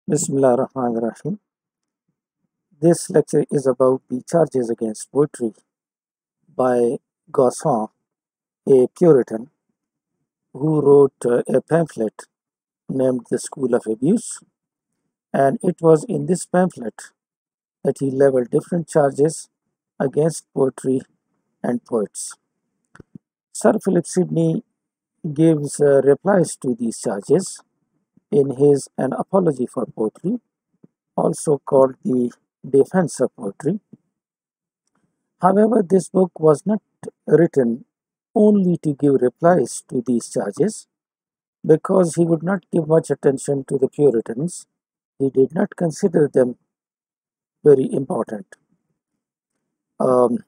Bismillah ar-Rahman ar-Rahim. This lecture is about the charges against poetry by Gosson, a Puritan who wrote a pamphlet named The School of Abuse, and it was in this pamphlet that he leveled different charges against poetry and poets. Sir Philip Sidney gives replies to these charges in his An Apology for Poetry, also called The Defense of Poetry. However, this book was not written only to give replies to these charges, because he would not give much attention to the Puritans. He did not consider them very important. Um,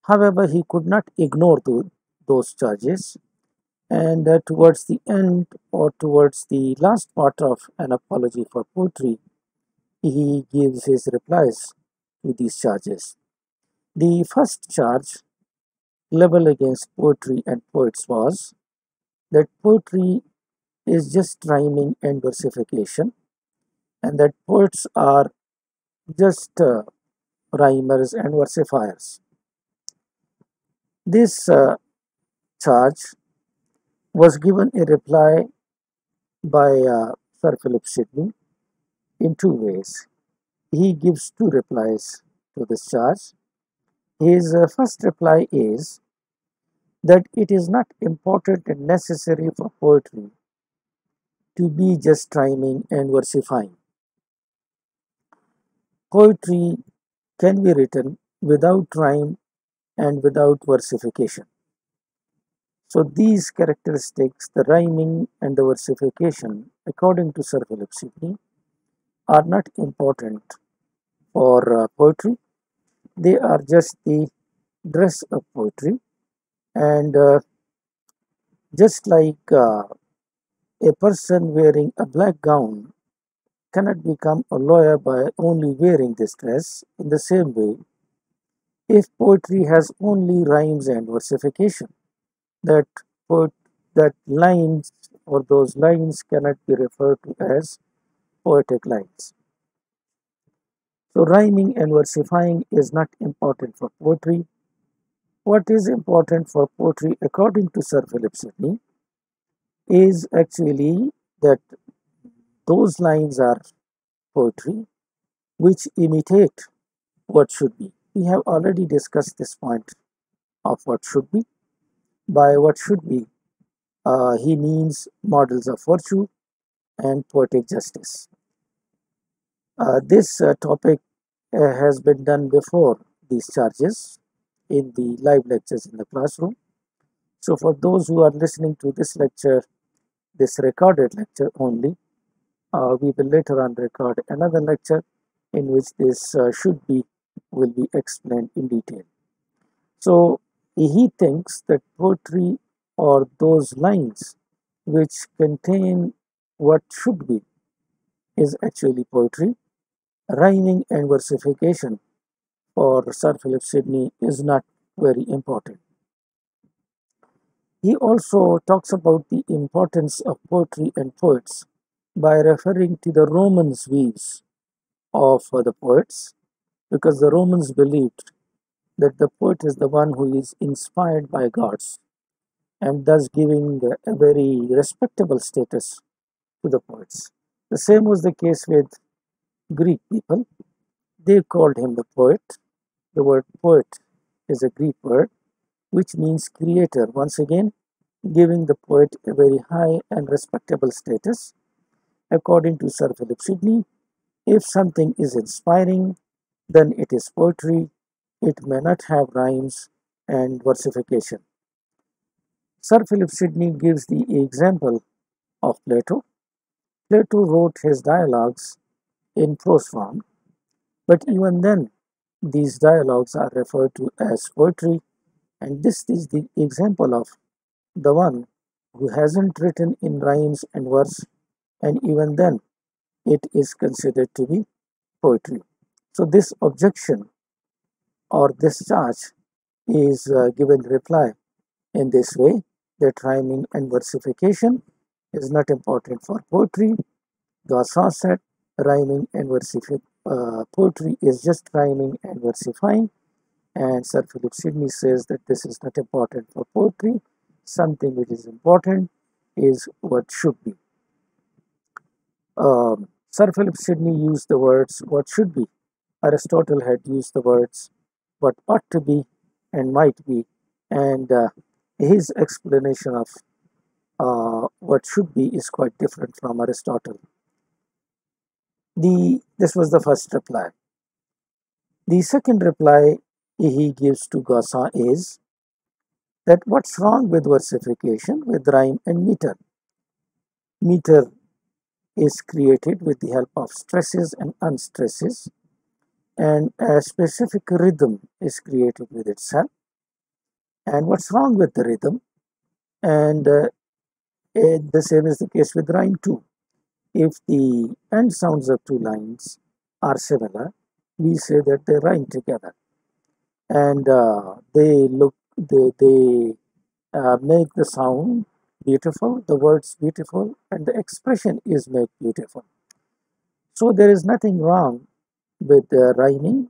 However, he could not ignore those charges, and towards the end or towards the last part of An Apology for Poetry, he gives his replies to these charges. The first charge leveled against poetry and poets was that poetry is just rhyming and versification, and that poets are just rhymers and versifiers. This charge was given a reply by Sir Philip Sidney in two ways. He gives two replies to this charge. His first reply is that it is not important and necessary for poetry to be just rhyming and versifying. Poetry can be written without rhyme and without versification. So these characteristics, the rhyming and the versification, according to Sir Philip Sidney, are not important for poetry. They are just the dress of poetry, and just like a person wearing a black gown cannot become a lawyer by only wearing this dress, in the same way, if poetry has only rhymes and versification, that poet, that lines or those lines cannot be referred to as poetic lines. So rhyming and versifying is not important for poetry. What is important for poetry, according to Sir Philip Sidney, is actually that those lines are poetry which imitate what should be. We have already discussed this point of what should be. By what should be, he means models of virtue and poetic justice. This topic has been done before these charges in the live lectures in the classroom. So for those who are listening to this lecture, this recorded lecture only, we will later on record another lecture in which this should be will be explained in detail. So he thinks that poetry or those lines which contain what should be is actually poetry. Rhyming and versification for Sir Philip Sidney is not very important. He also talks about the importance of poetry and poets by referring to the Romans' views of the poets, because the Romans believed that the poet is the one who is inspired by gods, and thus giving a very respectable status to the poets. The same was the case with Greek people. They called him the poet. The word poet is a Greek word which means creator, once again giving the poet a very high and respectable status. According to Sir Philip Sidney, if something is inspiring, then it is poetry. It may not have rhymes and versification. Sir Philip Sidney gives the example of Plato. Plato wrote his dialogues in prose form, but even then, these dialogues are referred to as poetry, and this is the example of the one who hasn't written in rhymes and verse, and even then, it is considered to be poetry. So, this objection or this charge is given reply in this way, that rhyming and versification is not important for poetry. Gosson said rhyming and versifying. Poetry is just rhyming and versifying. And Sir Philip Sidney says that this is not important for poetry. Something which is important is what should be. Sir Philip Sidney used the words what should be. Aristotle had used the words what ought to be and might be. And his explanation of what should be is quite different from Aristotle. This was the first reply. The second reply he gives to Gaussen is that what's wrong with versification, with rhyme and meter? Meter is created with the help of stresses and unstresses, and a specific rhythm is created with itself. And what's wrong with the rhythm? And the same is the case with rhyme too. If the end sounds of two lines are similar, we say that they rhyme together, and they make the sound beautiful, the words beautiful, and the expression is made beautiful. So there is nothing wrong with rhyming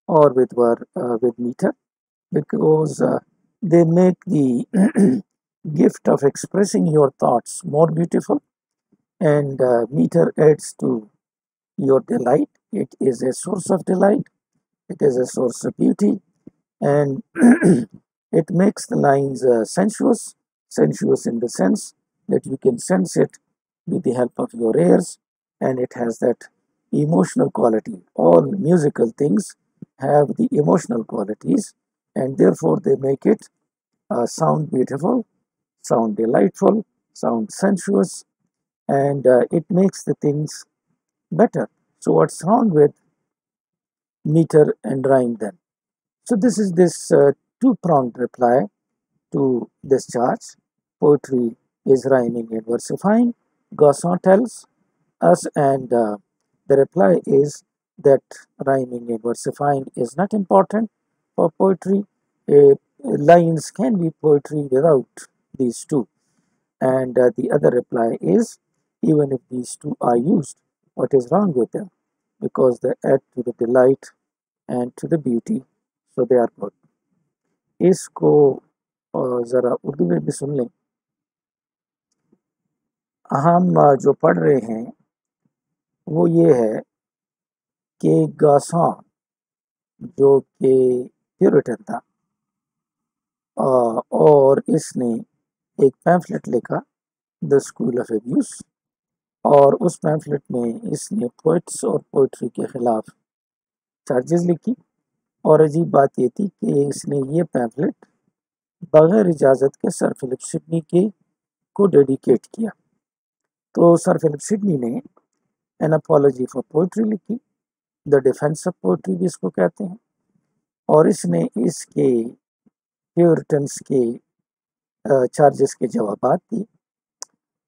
or with meter, because they make the gift of expressing your thoughts more beautiful, and meter adds to your delight. It is a source of delight, it is a source of beauty, and it makes the lines sensuous in the sense that you can sense it with the help of your ears, and it has that emotional quality. All musical things have the emotional qualities, and therefore they make it sound beautiful, sound delightful, sound sensuous, and it makes the things better. So what's wrong with meter and rhyme then? So this is this two-pronged reply to this charge. Poetry is rhyming and versifying, Gaussen tells us, and the reply is that rhyming and versifying is not important for poetry. Lines can be poetry without these two. And the other reply is, even if these two are used, what is wrong with them? Because they add to the delight and to the beauty, so they are good. इसको ज़रा उर्दू में भी सुन लें। हम जो पढ़ रहे हैं वो ये है कि गॉसॉ जो कि प्यूरिटन था, और इसने एक पैम्फलेट लिखा, द स्कूल ऑफ एब्यूज़, और उस पैम्फलेट में इसने पोइट्स और पोइट्री के ख़िलाफ़ चार्जेस लिखी। और अजीब बात ये थी कि इसने ये पैम्फलेट बग़ैर इजाज़त के सर फिलिप सिडनी को डेडिकेट किया। तो सर फिलिप सिडनी ने एन अपॉलजी फॉर पोइट्री लिखी, द डिफेंस ऑफ पोइट्री भी इसको कहते हैं, और इसने इसके प्यूरिटन्स के चार्जेस के जवाबात दी।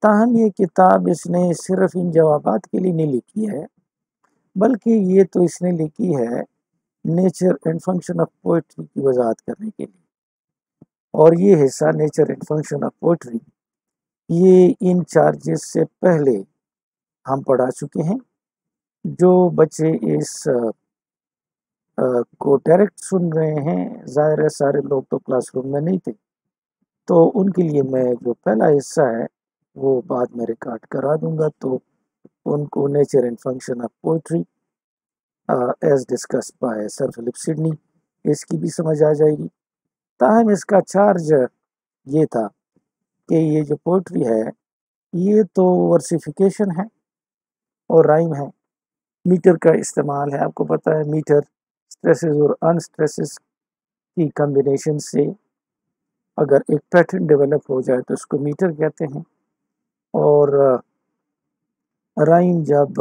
ताहम ये किताब इसने सिर्फ इन जवाबात के लिए नहीं लिखी है, बल्कि ये तो इसने लिखी है nature and function of poetry की वजाहत करने के लिए। और ये हिस्सा nature and function of poetry ये इन चार्जेस से पहले हम पढ़ा चुके हैं। जो बच्चे इस को डायरेक्ट सुन रहे हैं, ज़ाहिर है सारे लोग तो क्लासरूम में नहीं थे, तो उनके लिए मैं जो पहला हिस्सा है वो बाद में रिकॉर्ड करा दूंगा, तो उनको nature and function of poetry as discussed by sir Philip Sidney इसकी भी समझ आ जाएगी। ताहम इसका चार्ज ये था कि ये जो पोइट्री है ये तो वर्सिफिकेशन है और राइम है, मीटर का इस्तेमाल है। आपको पता है मीटर स्ट्रेसेस और अनस्ट्रेसेस की कम्बिनेशन से अगर एक पैटर्न डेवलप हो जाए तो उसको मीटर कहते हैं, और राइम जब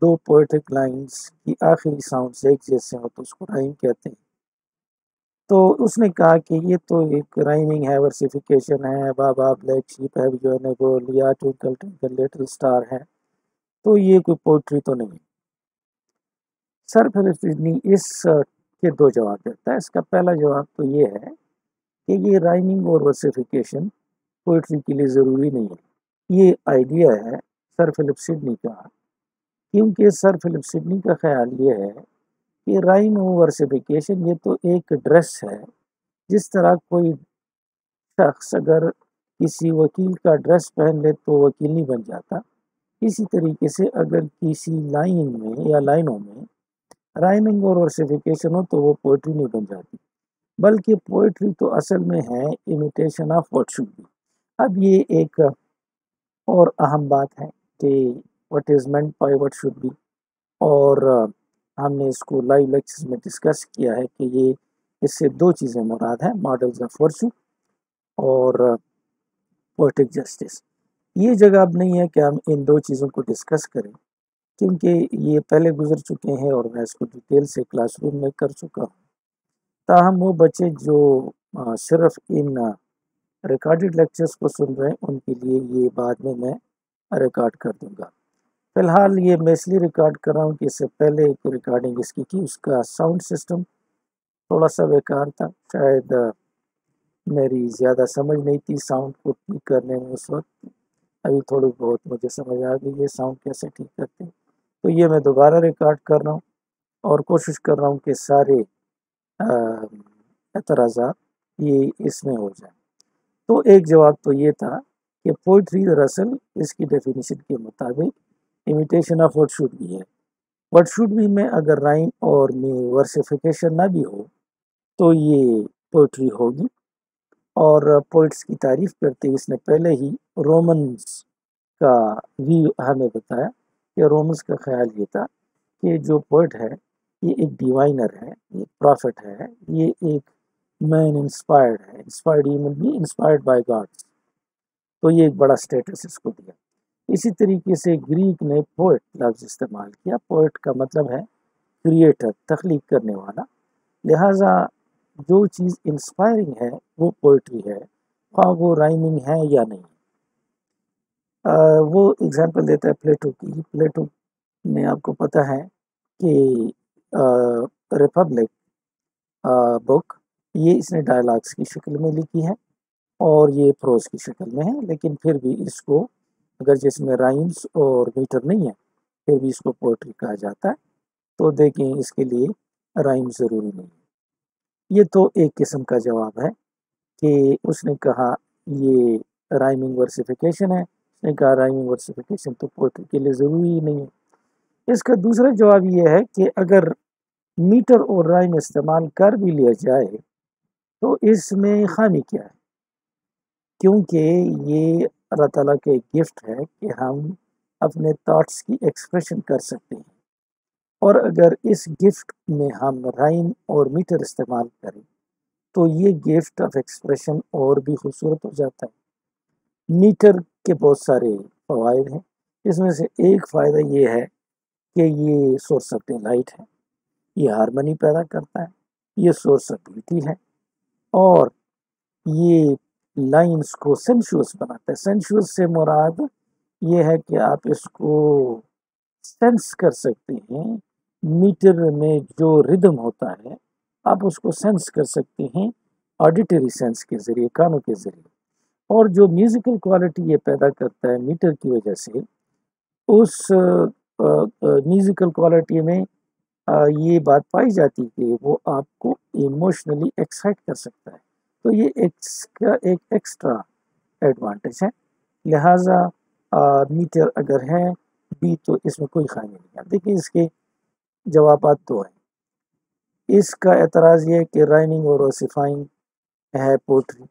दो पोएटिक लाइंस की आखिरी साउंड्स एक जैसे हो तो उसको राइम कहते हैं। तो उसने कहा कि ये तो एक राइमिंग है, वर्सिफिकेशन है, बाबा ब्लैक शीप है जो है वो लिया, ट्विंकल ट्विंकल लिटिल स्टार है, तो ये कोई पोइट्री तो नहीं। सर फिलिप सिडनी इस के दो जवाब देता है। इसका पहला जवाब तो ये है कि ये राइमिंग और वर्सिफिकेशन पोइट्री के लिए ज़रूरी नहीं है। ये आइडिया है सर फिलिप सिडनी का کیونکہ سر فلپ سڈنی کا خیال یہ ہے کہ رائم و ورسیفیکیشن یہ تو ایک ڈریس ہے. جس طرح کوئی شخص اگر کسی وکیل کا ڈریس پہن لے تو وکیل نہیں بن جاتا، اسی طریقے سے اگر کسی لائن میں یا لائنوں میں رائمنگ اور ورسیفیکیشن ہو تو وہ پوئٹری نہیں بن جاتی، بلکہ پوئٹری تو اصل میں ہے imitation of what should be. اب یہ ایک اور اہم بات ہے کہ what is meant by what should be, اور ہم نے اس کو لائیو لیکچرز میں ڈسکس کیا ہے کہ یہ اس سے دو چیزیں مراد ہیں، ماڈلز آف ورچو اور پوئٹک جسٹس. یہ جگہ اب نہیں ہے کہ ہم ان دو چیزوں کو ڈسکس کریں، کیونکہ یہ پہلے گزر چکے ہیں اور میں اس کو ڈیٹیل سے کلاس روم میں کر چکا ہوں. تاہم وہ بچے جو صرف ان ریکارڈڈ لیکچرز کو سن رہے ہیں ان کے لیے یہ بعد میں ریکارڈ کر دوں گا. فی الحال یہ میں اس لیے ریکارڈ کر رہا ہوں کہ اس سے پہلے ایک ریکارڈنگ اس کی اس کا ساؤنڈ سسٹم تھوڑا سا بیکار تھا، شاید میری زیادہ سمجھ نہیں تھی ساؤنڈ کو ٹھیک کرنے میں اس وقت. ابھی تھوڑی بہت مجھے سمجھ آ گئی ہے ساؤنڈ کیسے ٹھیک کرتے ہیں، تو یہ میں دوبارہ ریکارڈ کر رہا ہوں اور کوشش کر رہا ہوں کہ سارے اعتراضات یہ اس میں ہو جائیں. تو ایک جواب تو یہ تھا کہ پوئٹری دراصل اس کی ڈیفینیشن کے مطابق imitation of what should be ہے. وٹ شوڈ بی میں اگر رائم اور ورسیفیکیشن نہ بھی ہو تو یہ پوئٹری ہوگی. اور پوئٹس کی تعریف کرتے ہوئے اس نے پہلے ہی رومنز کا ویو ہمیں بتایا کہ رومنز کا خیال یہ تھا کہ جو پوئٹ ہے یہ ایک ڈیوائنر ہے، یہ پرافٹ ہے، یہ ایک مین انسپائرڈ ہے، انسپائرڈ ایون بھی انسپائرڈ بائی گاڈس. تو یہ ایک بڑا سٹیٹس اس کو دیا. اسی طریقے سے گریک نے پوئٹ لفظ استعمال کیا. پوئٹ کا مطلب ہے کریٹر، تخلیق کرنے والا. لہٰذا جو چیز انسپائرنگ ہے وہ پوئٹری ہے، خواہ وہ رائمنگ ہے یا نہیں. وہ اگزامپل دیتا ہے پلیٹو کی. پلیٹو نے آپ کو پتہ ہے کہ ریپبلک بک یہ اس نے ڈائلاگس کی شکل میں لکھی ہے اور یہ پروز کی شکل میں ہے، لیکن پھر بھی اس کو اگر جس میں رائمز اور میٹر نہیں ہے پھر بھی اس کو پوئٹری کہا جاتا ہے. تو دیکھیں اس کے لیے رائم ضروری نہیں ہے. یہ تو ایک قسم کا جواب ہے کہ اس نے کہا یہ رائمنگ ورسیفیکیشن ہے، اس نے کہا رائمنگ ورسیفیکیشن تو پوئٹری کے لیے ضروری ہی نہیں ہے. اس کا دوسرا جواب یہ ہے کہ اگر میٹر اور رائم استعمال کر بھی لیا جائے تو اس میں خامی کیا ہے، کیونکہ یہ اللہ تعالیٰ کا ایک گفٹ ہے کہ ہم اپنے تھاٹس کی ایکسپریشن کر سکتے ہیں. اور اگر اس گفٹ میں ہم رائم اور میٹر استعمال کریں تو یہ گفٹ آف ایکسپریشن اور بھی خوبصورت ہو جاتا ہے. میٹر کے بہت سارے فوائد ہیں، اس میں سے ایک فائدہ یہ ہے کہ یہ سورس آف ڈیلائٹ ہے، یہ ہارمنی پیدا کرتا ہے، یہ سورس آف بیوٹی ہے، اور یہ لائنز کو سینشوس بناتا ہے. سینشوس سے مراد یہ ہے کہ آپ اس کو سینس کر سکتے ہیں. میٹر میں جو ردم ہوتا ہے آپ اس کو سینس کر سکتے ہیں آڈیٹری سینس کے ذریعے، کانوں کے ذریعے. اور جو میوزیکل کوالٹی یہ پیدا کرتا ہے میٹر کی وجہ سے، اس میوزیکل کوالٹی میں یہ بات پائی جاتی کہ وہ آپ کو ایموشنلی ایکسائٹ کر سکتا ہے. تو یہ ایک ایکسٹرا ایڈوانٹیج ہے. لہٰذا میٹر اگر ہے بھی تو اس میں کوئی خامی نہیں ہے. دیکھیں اس کے جوابات دو ہیں. اس کا اعتراض یہ ہے کہ رائمنگ اور وسیفائنگ ہے پوٹری،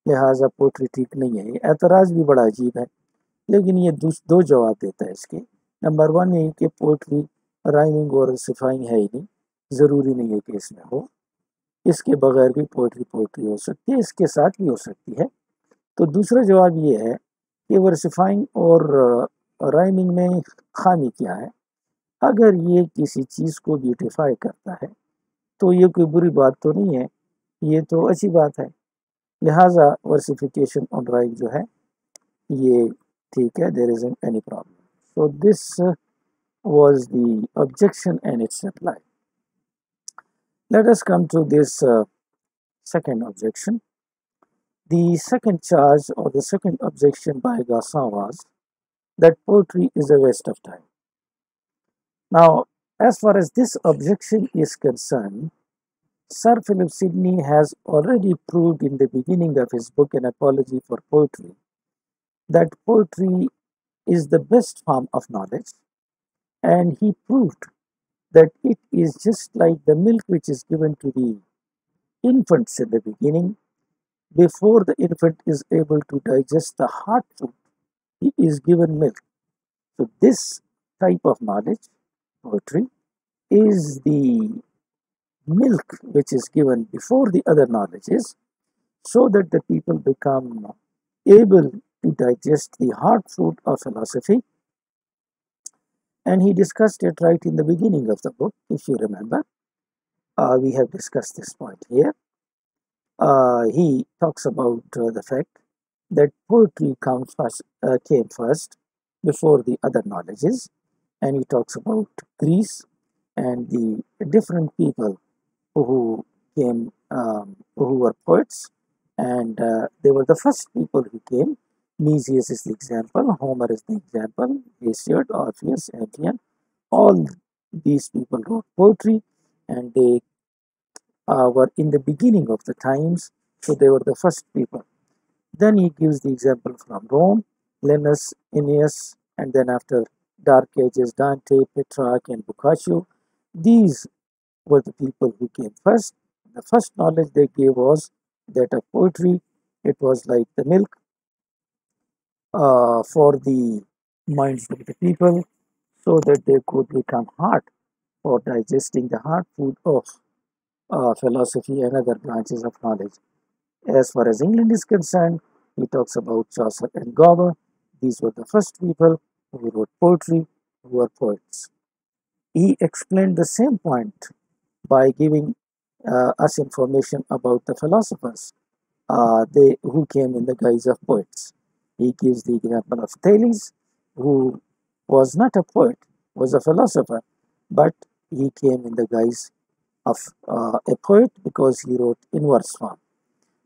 لہٰذا پوٹری ٹھیک نہیں ہے. یہ اعتراض بھی بڑا عجیب ہے، لیکن یہ دو جواب دیتا ہے اس کے. نمبر 1 یہ کہ پوٹری رائمنگ اور وسیفائنگ ہے ہی نہیں، ضروری نہیں ہے کہ اس میں ہو، اس کے بغیر بھی پوٹری ہو سکتی ہے، اس کے ساتھ بھی ہو سکتی ہے. تو دوسرا جواب یہ ہے کہ ورسیفائنگ اور رائمنگ میں خامی کیا ہے. اگر یہ کسی چیز کو بیوٹیفائی کرتا ہے تو یہ کوئی بری بات تو نہیں ہے، یہ تو اچھی بات ہے. لہٰذا ورسیفیکیشن اور رائم جو ہے یہ ٹھیک ہے، there isn't any problem. So this was the objection and its reply. Let us come to this second objection. The second charge or the second objection by Gassan was that poetry is a waste of time. Now, as far as this objection is concerned, Sir Philip Sidney has already proved in the beginning of his book, An Apology for Poetry, that poetry is the best form of knowledge, and he proved that it is just like the milk which is given to the infants in the beginning. Before the infant is able to digest the hard food, he is given milk. So, this type of knowledge, poetry, is the milk which is given before the other knowledges, so that the people become able to digest the hard food of philosophy. And he discussed it right in the beginning of the book, if you remember. We have discussed this point here. He talks about the fact that poetry came first before the other knowledges, and he talks about Greece and the different people who came, who were poets, and they were the first people who came. Nicias is the example, Homer is the example, Hesiod, Orpheus, Amphion. All these people wrote poetry, and they were in the beginning of the times, so they were the first people. Then he gives the example from Rome, Linus, Ennius, and then after Dark Ages, Dante, Petrarch, and Boccaccio. These were the people who came first. The first knowledge they gave was that of poetry. It was like the milk for the minds of the people, so that they could become hard for digesting the hard food of philosophy and other branches of knowledge. As far as England is concerned, he talks about Chaucer and Gower. These were the first people who wrote poetry, who were poets. He explained the same point by giving us information about the philosophers they who came in the guise of poets. He gives the example of Thales, who was not a poet, was a philosopher, but he came in the guise of a poet because he wrote in verse form.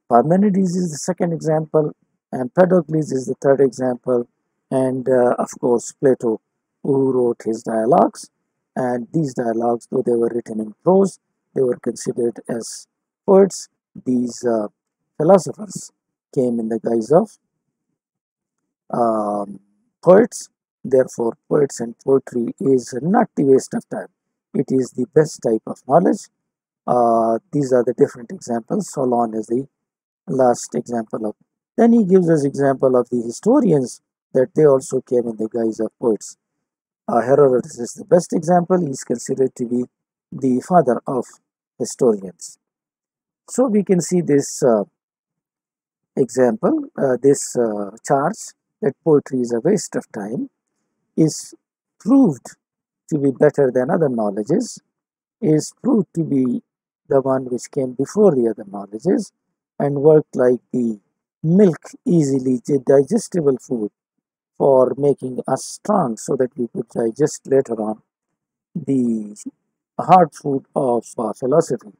Parmenides is the second example, Empedocles is the third example, and of course Plato, who wrote his dialogues. And these dialogues, though they were written in prose, they were considered as poets. These philosophers came in the guise of poets. Therefore, poets and poetry is not the waste of time. It is the best type of knowledge. These are the different examples. Solon is the last example of. Then he gives us example of the historians that they also came in the guise of poets. Herodotus is the best example. He is considered to be the father of historians. So we can see this example, this charge that poetry is a waste of time is proved to be better than other knowledges, is proved to be the one which came before the other knowledges and worked like the milk, easily digestible food for making us strong so that we could digest later on the hard food of philosophy.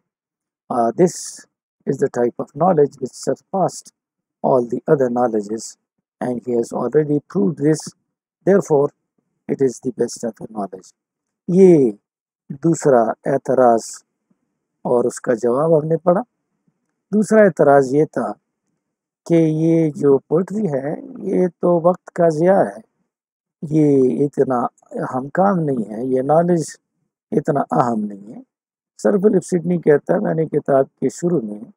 This is the type of knowledge which surpassed all the other knowledges, and he has already proved this. Therefore, it is the best of the knowledge. ये दूसरा एतराज़ और उसका जवाब हमने पढ़ा। दूसरा एतराज़ ये था कि ये जो पोइट्री है ये तो वक्त का ज़िया है, ये इतना अहम काम नहीं है, ये नॉलेज इतना अहम नहीं है। सर फिलिप सिडनी कहता है मैंने किताब के शुरू में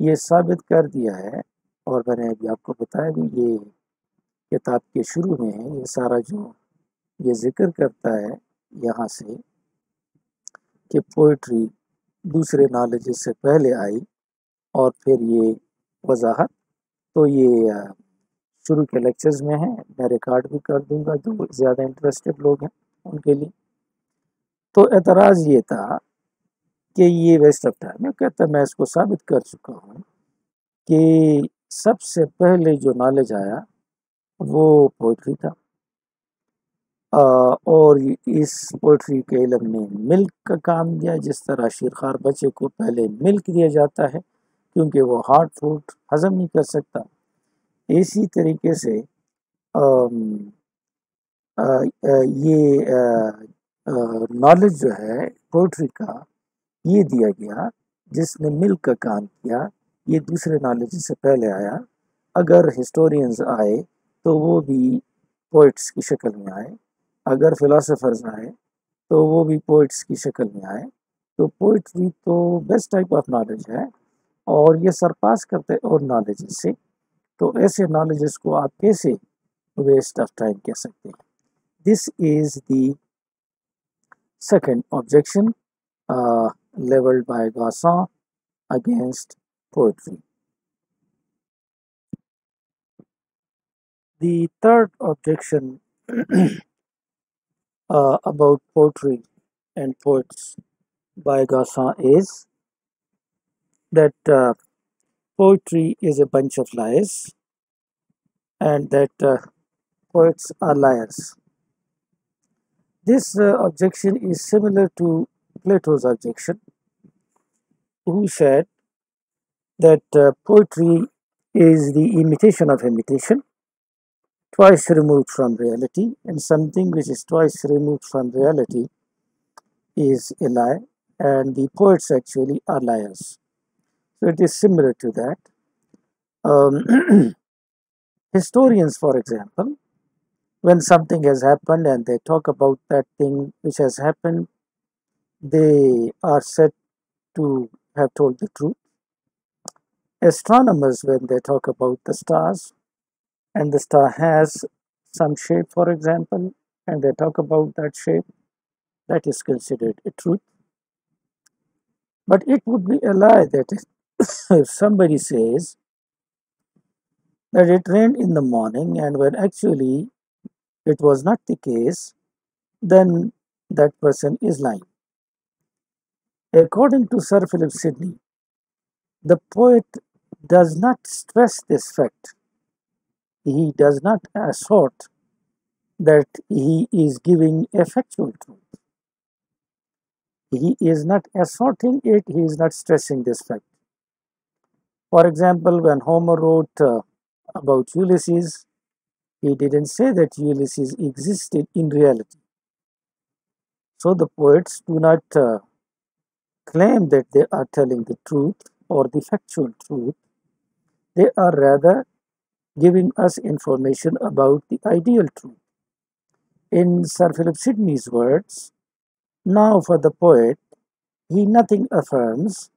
ये साबित कर दिया है, और मैंने अभी आपको बताया भी ये किताब के शुरू में है, ये सारा जो ये जिक्र करता है यहाँ से कि पोइट्री दूसरे नॉलेज से पहले आई, और फिर ये वजाहत तो ये शुरू के लेक्चर्स में है, मैं रिकॉर्ड भी कर दूंगा जो ज़्यादा इंटरेस्टेड लोग हैं उनके लिए। तो एतराज़ ये था कि ये वेस्ट ऑफ टाइम है। कहता मैं इसको साबित कर चुका हूँ कि सबसे पहले जो नॉलेज आया वो पोइट्री था, और इस पोइट्री के इल्म ने मिल्क का काम दिया। जिस तरह शीरखार बच्चे को पहले मिल्क दिया जाता है क्योंकि वो हार्ड फूड हजम नहीं कर सकता, इसी तरीके से ये नॉलेज जो है पोइट्री का ये दिया गया, जिसने मिलकर काम किया, ये दूसरे नॉलेज से पहले आया। अगर हिस्टोरियंस आए तो वो भी पोइट्स की शक्ल में आए, अगर फिलोसोफर्स आए तो वो भी पोइट्स की शक्ल में आए। तो पोइट्री तो बेस्ट टाइप ऑफ नॉलेज है, और ये सरपास करते हैं और नॉलेज से। तो ऐसे नॉलेजेस को आप कैसे वेस्ट ऑफ टाइम कह सकते हैं? This is the second objection leveled by Gasson against poetry. The third objection about poetry and poets by Gasson is that poetry is a bunch of lies, and that poets are liars. This objection is similar to Plato's objection, who said that poetry is the imitation of imitation, twice removed from reality, and something which is twice removed from reality is a lie, and the poets actually are liars. So it is similar to that. Historians, for example, when something has happened and they talk about that thing which has happened, they are said to have told the truth. Astronomers, when they talk about the stars, and the star has some shape, for example, and they talk about that shape, that is considered a truth. But it would be a lie that if somebody says that it rained in the morning and when actually it was not the case, then that person is lying. According to Sir Philip Sidney, the poet does not stress this fact. He does not assert that he is giving a factual truth. He is not asserting it, he is not stressing this fact. For example, when Homer wrote about Ulysses, he didn't say that Ulysses existed in reality. So the poets do not claim that they are telling the truth or the factual truth. They are rather giving us information about the ideal truth. In Sir Philip Sidney's words, now for the poet, he nothing affirms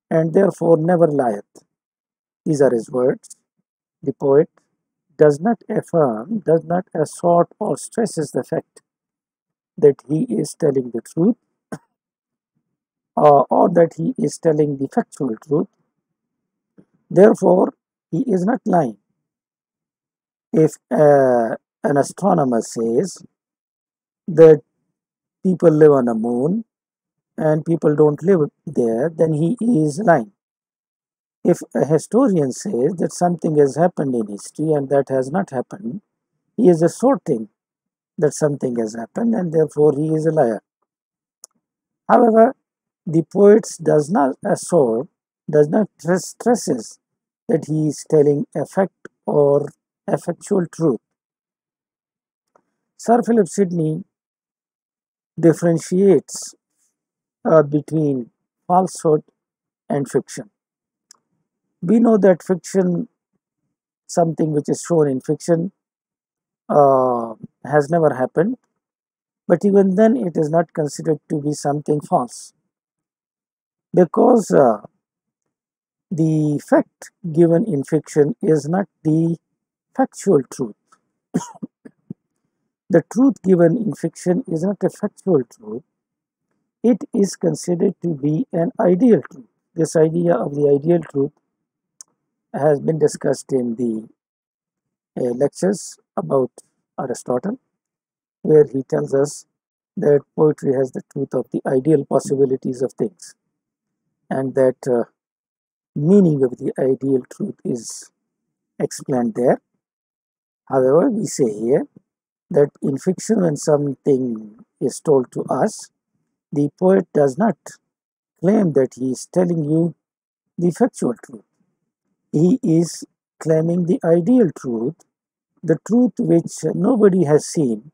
and therefore never lieth. These are his words. The poet does not affirm, does not assert or stresses the fact that he is telling the truth, or that he is telling the factual truth. Therefore, he is not lying. If an astronomer says that people live on the moon and people don't live there, then he is lying. If a historian says that something has happened in history and that has not happened, he is asserting that something has happened and therefore he is a liar. However, the poet does not assert, does not stresses that he is telling a fact or a factual truth. Sir Philip Sidney differentiates between falsehood and fiction. We know that fiction, something which is shown in fiction, has never happened, but even then it is not considered to be something false, because the fact given in fiction is not the factual truth. The truth given in fiction is not a factual truth, it is considered to be an ideal truth. This idea of the ideal truth has been discussed in the lectures about Aristotle, where he tells us that poetry has the truth of the ideal possibilities of things, and that meaning of the ideal truth is explained there. However, we say here that in fiction, when something is told to us, the poet does not claim that he is telling you the factual truth. He is claiming the ideal truth, the truth which nobody has seen,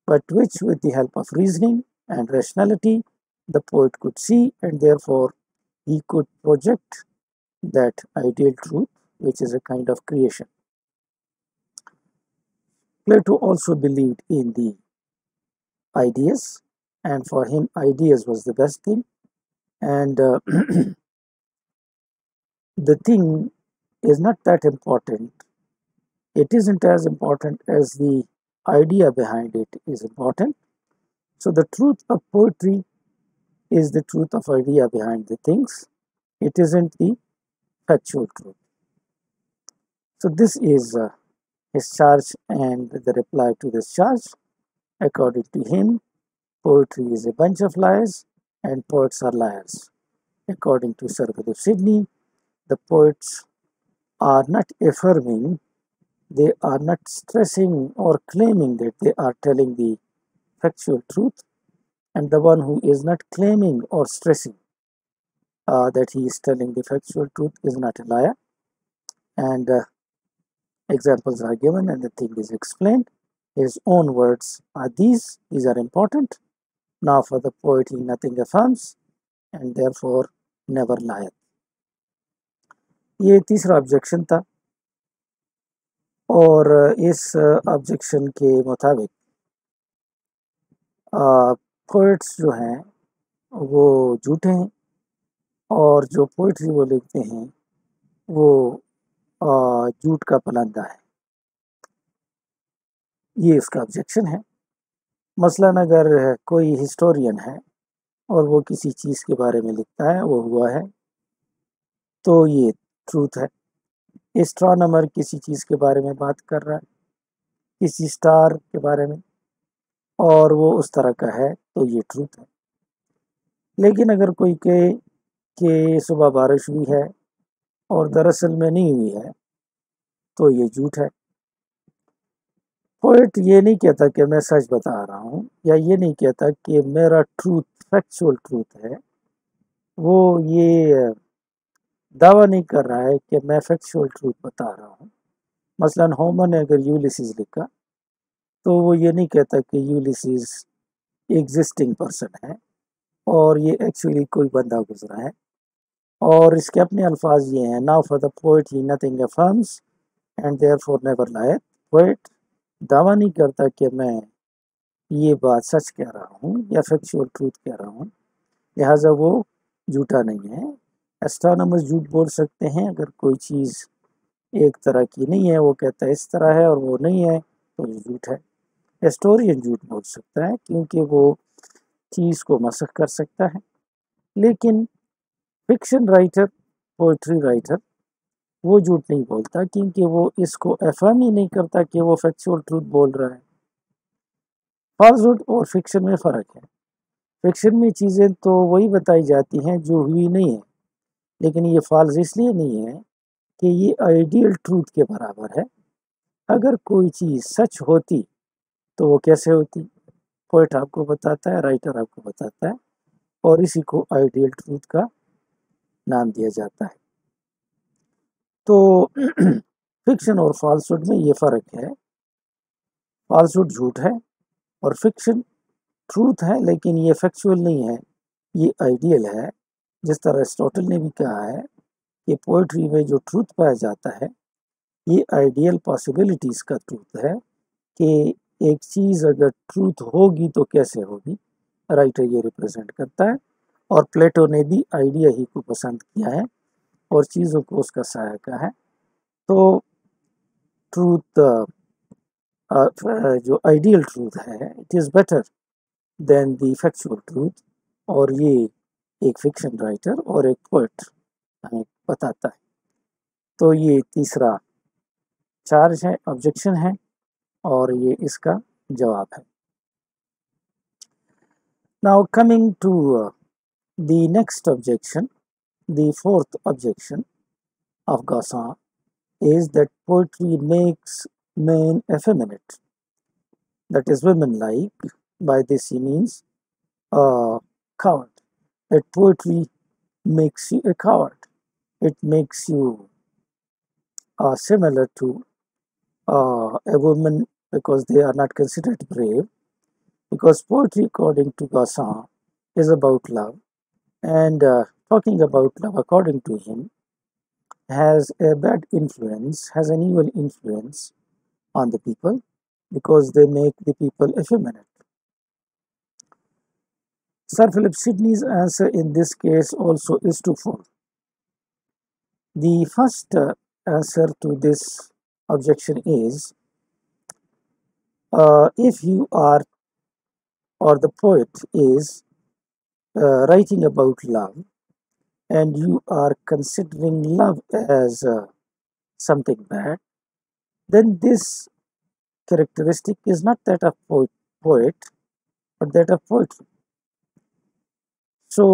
but which, with the help of reasoning and rationality the poet could see, and therefore he could project that ideal truth, which is a kind of creation. Plato also believed in the ideas, and for him, ideas was the best thing. And the thing is not that important. It isn't as important as the idea behind it is important. So the truth of poetry is the truth of idea behind the things. It isn't the factual truth. So this is his charge and the reply to this charge. According to him, poetry is a bunch of lies and poets are liars. According to Sir Philip Sidney, the poets are not affirming, they are not stressing or claiming that they are telling the factual truth, and the one who is not claiming or stressing that he is telling the factual truth is not a liar. And examples are given and the thing is explained. His own words are these are important. Now for the poet he nothing affirms and therefore never lieth. ये तीसरा objection था और इस objection के मुताबिक poets जो हैं वो झूठे हैं और जो पोइट्री वो लिखते हैं वो झूठ का पलंदा है। ये इसका ऑब्जेक्शन है। मसलन अगर कोई हिस्टोरियन है और वो किसी चीज़ के बारे में लिखता है, वो हुआ है, तो ये ट्रूथ है। एस्ट्रोनॉमर किसी चीज़ के बारे में बात कर रहा है, किसी स्टार के बारे में, और वो उस तरह का है, तो ये ट्रूथ है। लेकिन अगर कोई कहे कि सुबह बारिश हुई है और दरअसल में नहीं हुई है, तो ये झूठ है। पोएट ये नहीं कहता कि मैं सच बता रहा हूँ, या ये नहीं कहता कि मेरा ट्रूथ फैक्चुअल ट्रूथ है। वो ये दावा नहीं कर रहा है कि मैं फैक्चुअल ट्रूथ बता रहा हूँ। मसलन होमर ने अगर यूलिसीज लिखा तो वो ये नहीं कहता कि यूलिसीज एग्जिस्टिंग पर्सन है और ये एक्चुअली कोई बंदा गुजरा है। और इसके अपने अल्फाज ये हैं, now for the poet he nothing affirms and therefore never lieth. Poet दावा नहीं करता कि मैं ये बात सच कह रहा हूँ या फैक्चुअल ट्रूथ कह रहा हूँ, लिहाजा वो झूठा नहीं है। एस्ट्रोनॉमर्स झूठ बोल सकते हैं, अगर कोई चीज़ एक तरह की नहीं है, वो कहता है इस तरह है और वो नहीं है, तो ये झूठ है। हिस्टोरियन झूठ बोल सकता है क्योंकि वो चीज़ को मसख कर सकता है। लेकिन फिक्शन राइटर, पोइट्री राइटर, वो झूठ नहीं बोलता क्योंकि वो इसको अफर्म ही नहीं करता कि वो फैक्चुअल ट्रूथ बोल रहा है। फॉल्सहुड और फिक्शन में फ़र्क है। फिक्शन में चीज़ें तो वही बताई जाती हैं जो हुई नहीं है, लेकिन ये फॉल्स इसलिए नहीं है कि ये आइडियल ट्रूथ के बराबर है। अगर कोई चीज़ सच होती तो वो कैसे होती? पोएट आपको बताता है, राइटर आपको बताता है, और इसी को आइडियल ट्रूथ का नाम दिया जाता है। तो फिक्शन और फॉल्सहुड में ये फ़र्क है। फॉल्सहुड झूठ है और फिक्शन ट्रूथ है, लेकिन ये फैक्चुअल नहीं है, ये आइडियल है। जिस तरह एरिस्टोटल ने भी कहा है कि पोइट्री में जो ट्रूथ पाया जाता है ये आइडियल पॉसिबिलिटीज़ का ट्रूथ है कि एक चीज़ अगर ट्रूथ होगी तो कैसे होगी, राइटर ये रिप्रेजेंट करता है। और प्लेटो ने भी आइडिया ही को पसंद किया है और चीज़ों को उसका साया कहा है। तो ट्रूथ जो आइडियल ट्रूथ है, it is better than the factual truth, और ये एक फिक्शन राइटर और एक पोएट हमें बताता है। तो ये तीसरा चार्ज है, ऑब्जेक्शन है, और ये इसका जवाब है। Now coming to the next objection, the fourth objection of Gosson is that poetry makes men effeminate, that is women-like. By this he means coward, that poetry makes you a coward. It makes you similar to a woman because they are not considered brave. because poetry, according to Gassan, is about love, and talking about love, according to him, has a bad influence, has an evil influence on the people because they make the people effeminate. Sir Philip Sidney's answer in this case also is twofold. The first answer to this objection is if you are, or the poet is, writing about love and you are considering love as something bad, then this characteristic is not that of poet but that of poetry. So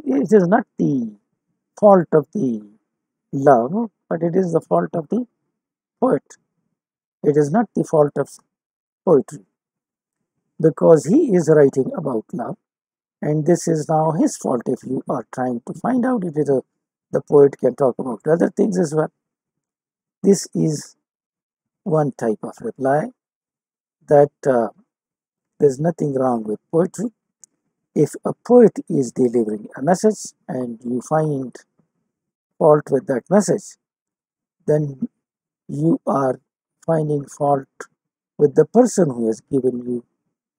it is not the fault of the love, but it is the fault of the poet. It is not the fault of poetry because he is writing about love, and this is now his fault if you are trying to find out it is the poet can talk about other things as well. This is one type of reply that there's nothing wrong with poetry. If a poet is delivering a message and you find fault with that message, then you are finding fault with the person who has given you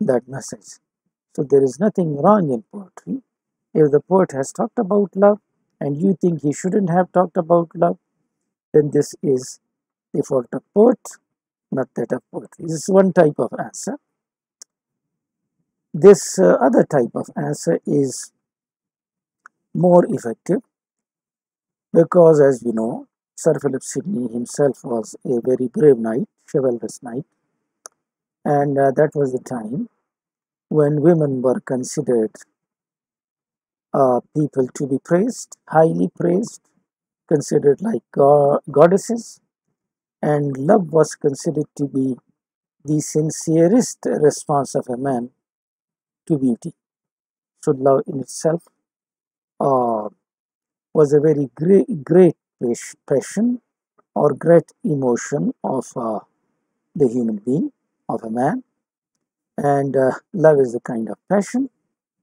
that message. So there is nothing wrong in poetry. If the poet has talked about love and you think he shouldn't have talked about love, then this is the fault of poet, not that of poetry. This is one type of answer. This other type of answer is more effective because, as we know, Sir Philip Sidney himself was a very brave knight, chivalrous knight, and that was the time when women were considered people to be praised, highly praised, considered like goddesses, and love was considered to be the sincerest response of a man to beauty. So love in itself uh, was a very great passion or great emotion of the human being, of a man. And love is the kind of passion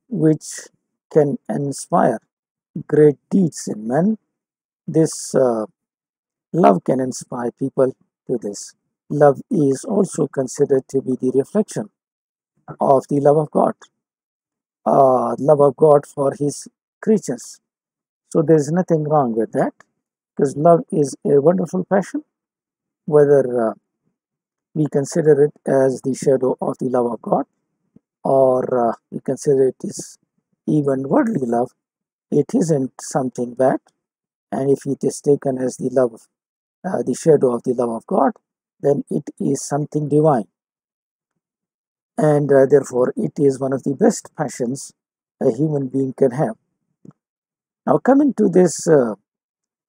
which can inspire great deeds in men. This love can inspire people to this. Love is also considered to be the reflection of the love of God for his creatures. So there is nothing wrong with that because love is a wonderful passion, whether we consider it as the shadow of the love of God or we consider it is even worldly love. It isn't something bad, and if it is taken as the love, the shadow of the love of God, then it is something divine, and therefore it is one of the best passions a human being can have. Now, coming to this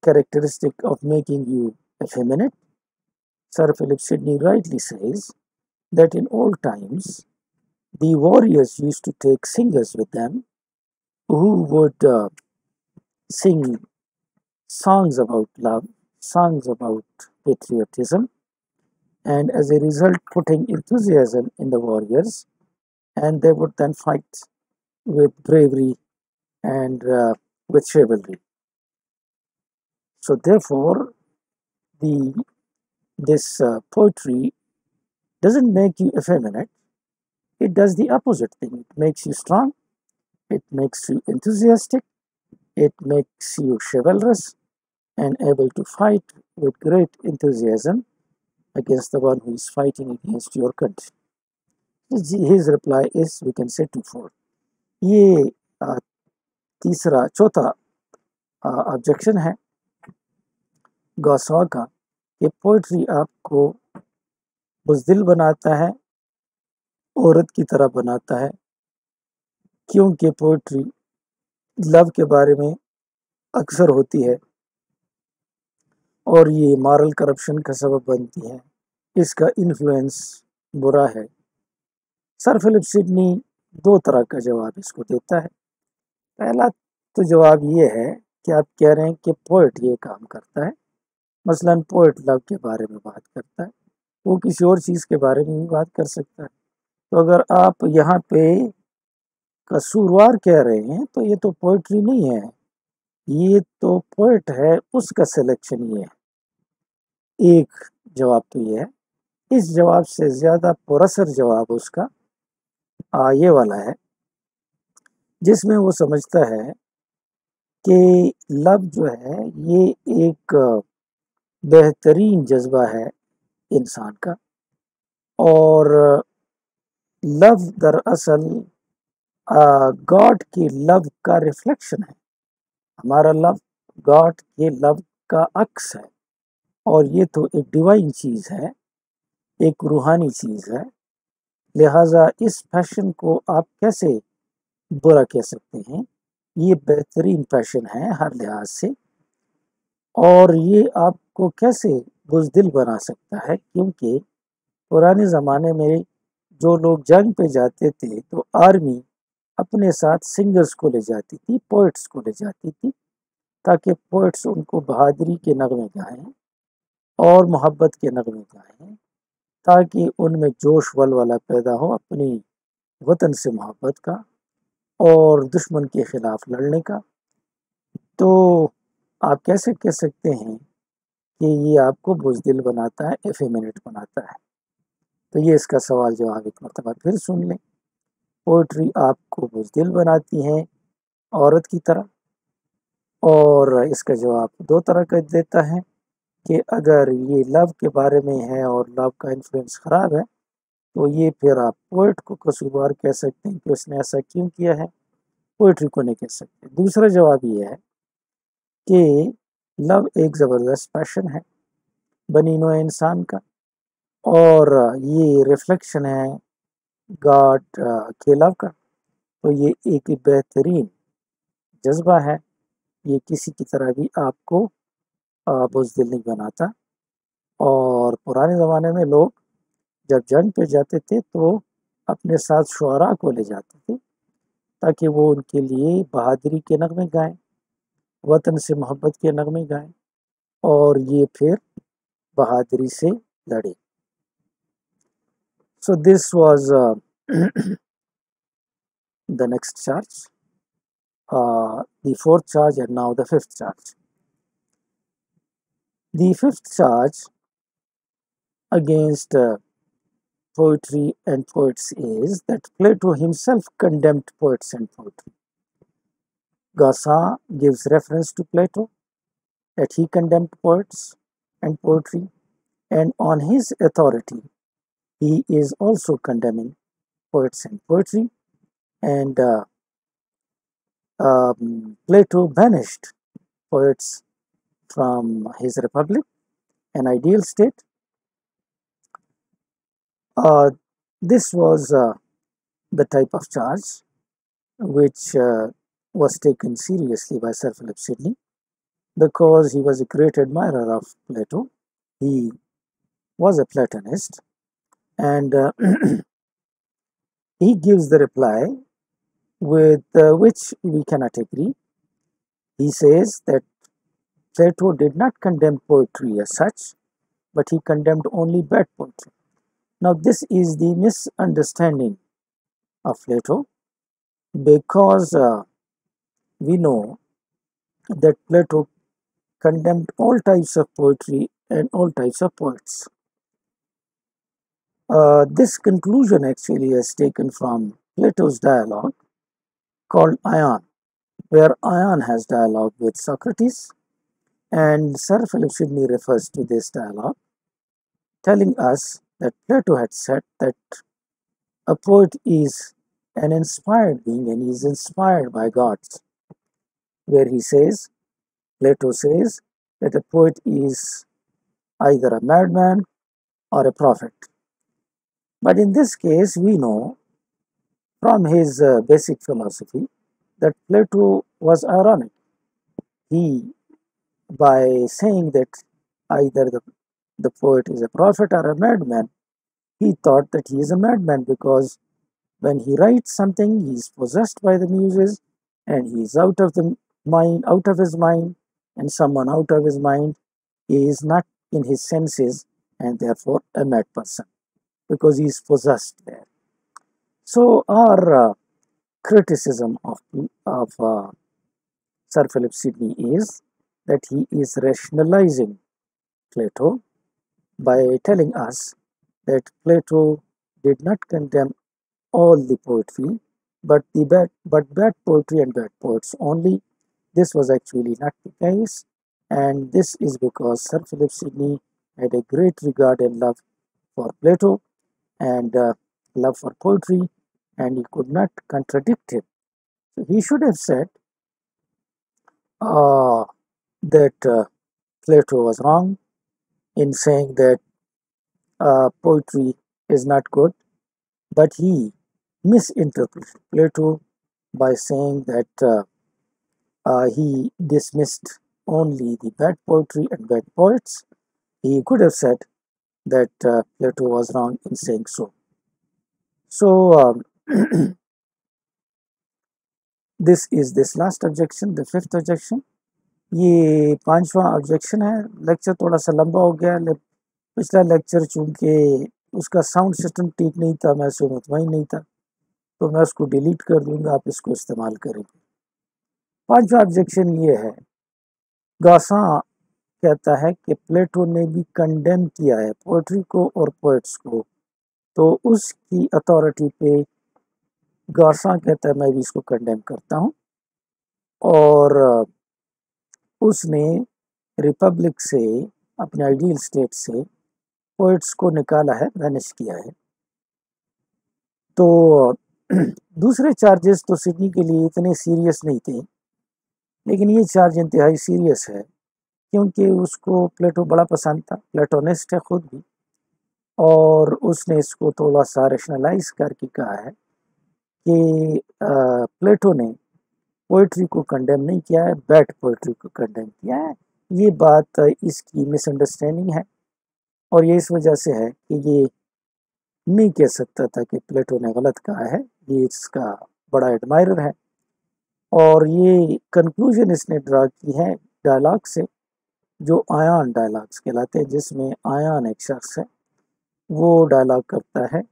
characteristic of making you effeminate, Sir Philip Sidney rightly says that in old times the warriors used to take singers with them who would sing songs about love, songs about patriotism, and as a result, putting enthusiasm in the warriors, and they would then fight with bravery and with chivalry. So, therefore, the this poetry doesn't make you effeminate. It does the opposite thing. It makes you strong. It makes you enthusiastic. It makes you chivalrous and able to fight with great enthusiasm against the one who is fighting against your country. His reply is, we can say, twofold. ये तीसरा चौथा objection है गौसवा का कि poetry आपको बुज़दिल बनाता है, औरत की तरह बनाता है, क्योंकि पोइट्री लव के बारे में अक्सर होती है और ये मॉरल करप्शन का सबब बनती है, इसका इन्फ्लुएंस बुरा है। सर फिलिप सिडनी दो तरह का जवाब इसको देता है। पहला तो जवाब ये है कि आप कह रहे हैं कि पोइट ये काम करता है, मसलन पोइट लव के बारे में बात करता है, वो किसी और चीज़ के बारे में भी बात कर सकता है। तो अगर आप यहाँ पे कसूरवार कह रहे हैं तो ये तो पोइट्री नहीं है, ये तो पोइट है, उसका सिलेक्शन ये है। एक जवाब तो ये है। इस जवाब से ज़्यादा पुरअसर जवाब उसका ये वाला है, जिसमें वो समझता है कि लव जो है ये एक बेहतरीन जज्बा है इंसान का, और लव दरअसल गॉड की लव का रिफ्लेक्शन है। हमारा लव गॉड के लव का अक्स है, और ये तो एक डिवाइन चीज़ है, एक रूहानी चीज़ है। लिहाजा इस पैशन को आप कैसे बुरा कह सकते हैं? ये बेहतरीन पैशन है हर लिहाज से, और ये आपको कैसे बुज़दिल बना सकता है, क्योंकि पुराने ज़माने में जो लोग जंग पे जाते थे तो आर्मी अपने साथ सिंगर्स को ले जाती थी, पोइट्स को ले जाती थी, ताकि पोइट्स उनको बहादुरी के नगमे गाएं और मोहब्बत के नगमे गाएं, ताकि उनमें जोश वलवला पैदा हो अपनी वतन से मोहब्बत का और दुश्मन के खिलाफ लड़ने का। तो आप कैसे कह सकते हैं कि ये आपको बुज़दिल बनाता है, एफेमिनेट बनाता है? तो ये इसका सवाल जवाब एक मरतबा फिर सुन लें। पोइट्री आपको बुज़दिल बनाती है औरत की तरह, और इसका जवाब दो तरह का देता है कि अगर ये लव के बारे में है और लव का इन्फ्लुएंस ख़राब है, तो ये फिर आप पोइट को कसूरवार कह सकते हैं कि उसने ऐसा क्यों किया है, पोइट्री को नहीं कह सकते। दूसरा जवाब ये है कि लव एक ज़बरदस्त पैशन है बनी नौए इंसान का, और ये रिफ्लेक्शन है गॉड के लव का। तो ये एक बेहतरीन जज्बा है, ये किसी की तरह भी आपको बुज़दिल नहीं बनाता। और पुराने ज़माने में लोग जब जंग पे जाते थे तो अपने साथ शुअरा को ले जाते थे, ताकि वो उनके लिए बहादुरी के नगमे गाएं, वतन से मोहब्बत के नगमे गाएं, और ये फिर बहादुरी से लड़े। So this was the next charge, the fourth charge, and now the fifth charge. The fifth charge against poetry and poets is that Plato himself condemned poets and poetry. Gassan gives reference to Plato that he condemned poets and poetry, and on his authority, he is also condemning poets and poetry. And Plato banished poets from his republic, an ideal state. This was the type of charge which was taken seriously by Sir Philip Sidney, because he was a great admirer of Plato. He was a Platonist, and he gives the reply with which we cannot agree. He says that Plato did not condemn poetry as such, but he condemned only bad poetry. Now, this is the misunderstanding of Plato, because we know that Plato condemned all types of poetry and all types of poets. This conclusion actually is taken from Plato's dialogue called Ion, where Ion has dialogue with Socrates, and Sir Philip Sidney refers to this dialogue, telling us that Plato had said that a poet is an inspired being and he is inspired by gods, where Plato says that a poet is either a madman or a prophet. But in this case, we know from his basic philosophy that Plato was ironic. He, by saying that either the poet is a prophet or a madman, he thought that he is a madman, because when he writes something, he is possessed by the muses, and he is out of his mind, and someone out of his mind is not in his senses, and therefore a mad person, because he is possessed there. So our criticism of Sir Philip Sidney is that he is rationalizing Plato by telling us that Plato did not condemn all the poetry, but bad poetry and bad poets only. This was actually not the case, and this is because Sir Philip Sidney had a great regard and love for Plato and love for poetry, and he could not contradict him. So he should have said uh, that Plato was wrong in saying that poetry is not good, but he misinterpreted Plato by saying that he dismissed only the bad poetry and bad poets. He could have said that Plato was wrong in saying so. So, this last objection, the fifth objection. ये पांचवा objection है. Lecture थोड़ा सा लंबा हो गया. पिछला lecture चूंकि उसका साउंड सिस्टम ठीक नहीं था, मैं उससे मुतमईन नहीं था, तो मैं उसको डिलीट कर दूंगा, आप इसको इस्तेमाल करेंगे. पांचवा ऑब्जेक्शन ये है, गॉसा कहता है कि प्लेटो ने भी कंडेम किया है पोएट्री को और पोएट्स को, तो उसकी अथॉरिटी पे गॉसा कहता है मैं भी इसको कंडेम करता हूँ, और उसने रिपब्लिक से, अपने आइडियल स्टेट से पोएट्स को निकाला है, वैनिश किया है. तो दूसरे चार्जेस तो सिडनी के लिए इतने सीरियस नहीं थे, लेकिन ये चार्ज इंतहाई सीरियस है क्योंकि उसको प्लेटो बड़ा पसंद था, प्लेटोनिस्ट है खुद भी, और उसने इसको थोड़ा सा रेशनलाइज करके कहा है कि प्लेटो ने पोइट्री को कंडेम नहीं किया है, बैड पोइट्री को कंडेम किया है. ये बात इसकी मिसअंडरस्टैंडिंग है, और ये इस वजह से है कि ये नहीं कह सकता था कि प्लेटो ने गलत कहा है. ये इसका बड़ा एडमायरर है, और ये कंक्लूजन इसने ड्रा की है डायलॉग से, जो आयान डायलॉग्स कहलाते हैं, जिसमें आयान एक शख्स है, वो डायलॉग करता है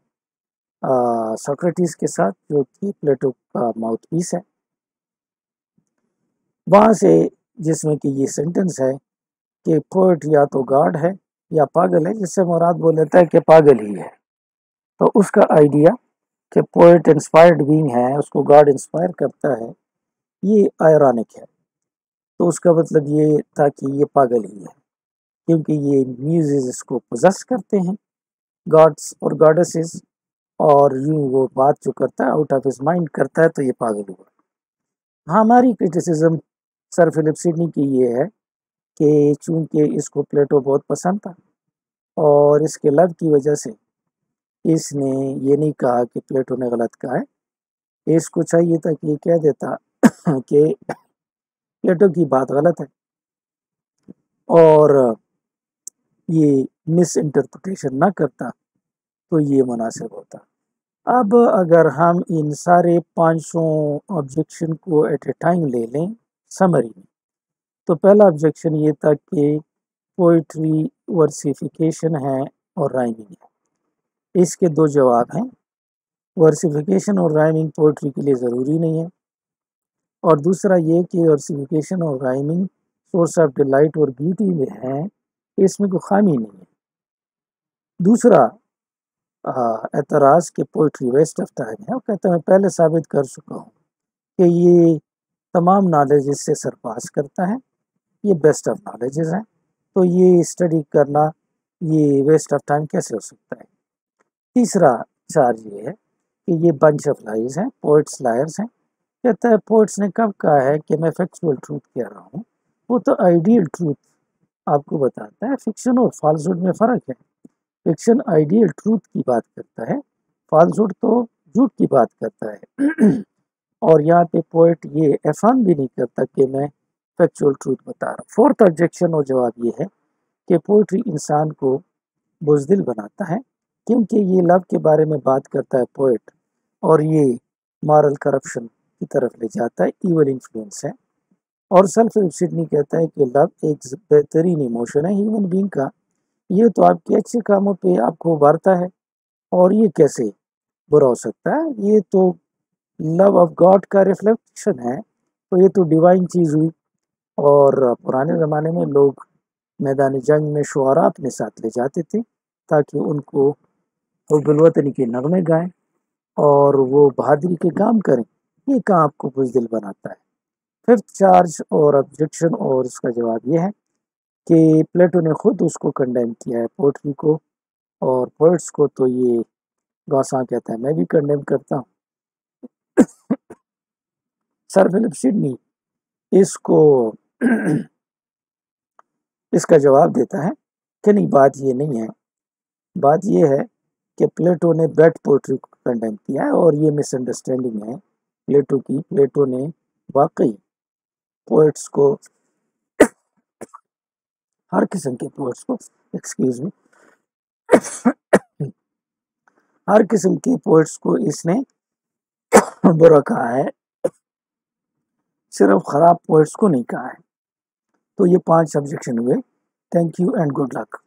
सोक्रेटिस के साथ, जो कि प्लेटो का माउथ पीस है. वहाँ से जिसमें कि ये सेंटेंस है कि पोएट या तो गॉड है या पागल है, जिससे मुराद बोल लेता है कि पागल ही है. तो उसका आइडिया कि पोएट इंस्पायर्ड बीइंग है, उसको गॉड इंस्पायर करता है, ये आयरॉनिक है. तो उसका मतलब ये था कि ये पागल ही है, क्योंकि ये म्यूजेस इसको पोजेस करते हैं, गॉड्स और गॉडेसेस, और यूँ वो बात जो करता है आउट ऑफ हिज माइंड करता है, तो ये पागल हुआ. हमारी क्रिटिसिज्म सर फिलिप सिडनी की ये है कि चूंकि इसको प्लेटो बहुत पसंद था, और इसके लव की वजह से इसने ये नहीं कहा कि प्लेटो ने गलत कहा है. इसको चाहिए था कि ये कह देता कि प्लेटो की बात गलत है, और ये मिस इंटरप्रिटेशन ना करता, तो ये मुनासिब होता. अब अगर हम इन सारे 500 ऑब्जेक्शन को एट ए टाइम ले लें समरी में, तो पहला ऑब्जेक्शन ये था कि पोइट्री वर्सिफिकेशन है और राइमिंग है. इसके दो जवाब हैं. वर्सिफिकेशन और राइमिंग पोइट्री के लिए ज़रूरी नहीं है, और दूसरा ये कि वर्सिफिकेशन और राइमिंग सोर्स ऑफ डिलाइट और ब्यूटी में है, इसमें कोई खामी नहीं है. दूसरा एतराज़ कि पोइट्री वेस्ट ऑफ टाइम है, वो कहते हैं मैं पहले साबित कर चुका हूँ कि ये तमाम नॉलेज इससे सरपास करता है, ये बेस्ट ऑफ नॉलेजेस हैं, तो ये स्टडी करना ये वेस्ट ऑफ टाइम कैसे हो सकता है. तीसरा चार्ज ये है कि ये बंच ऑफ लाइज हैं, पोइट्स लायर्स हैं. कहता है पोइट्स ने कब कहा है कि मैं फैक्चुअल ट्रूथ कह रहा हूँ, वो तो आइडियल ट्रूथ आपको बताता है. फिक्शन और फॉल्सहुड में फ़र्क है. फिक्शन आइडियल ट्रूथ की बात करता है, फॉल्सहुड तो झूठ की बात करता है. और यहाँ पे पोइट ये एहसान भी नहीं करता कि मैं फैक्चुअल ट्रूथ बता रहा हूँ. फोर्थ ऑब्जेक्शन और जवाब ये है कि पोइट्री इंसान को बुज़दिल बनाता है, क्योंकि ये लव के बारे में बात करता है पोइट, और ये मॉरल करप्शन की तरफ ले जाता है, ईवल इन्फ्लुएंस है. और सर फिलिप सिडनी कहता है कि लव एक बेहतरीन इमोशन है ह्यूमन बीइंग का, ये तो आपके अच्छे कामों पे आपको उभारता है. और ये कैसे, बुरा हो सकता है। ये तो लव ऑफ गॉड का रिफ्लेक्शन है, तो ये तो डिवाइन चीज़ हुई। और पुराने ज़माने में लोग मैदानी जंग में शुआरा अपने साथ ले जाते थे ताकि उनको हुब्बुल वतनी के नगमे गाएं और वो बहादुरी के काम करें। ये काम आपको बुज़दिल बनाता है। फिफ्थ चार्ज और ऑब्जेक्शन और इसका जवाब ये है कि प्लेटो ने खुद उसको कंडेम किया है पोएट्री को, और पोएट्स को तो ये गॉसा कहता है मैं भी कंडेम करता हूँ। सर फिलिप सिडनी इसको इसका जवाब देता है कि नहीं, बात ये नहीं है, बात ये है कि प्लेटो ने बेड पोएट्री को कंडेम किया है और ये मिसअंडरस्टैंडिंग है प्लेटो की। प्लेटो ने वाकई पोएट्स को, हर किस्म के पोएट्स को, एक्सक्यूज मी, हर किस्म के पोएट्स को इसने बुरा कहा है, सिर्फ खराब पोएट्स को नहीं कहा है। तो ये 5 सब्जेक्शन हुए। Thank you and good luck.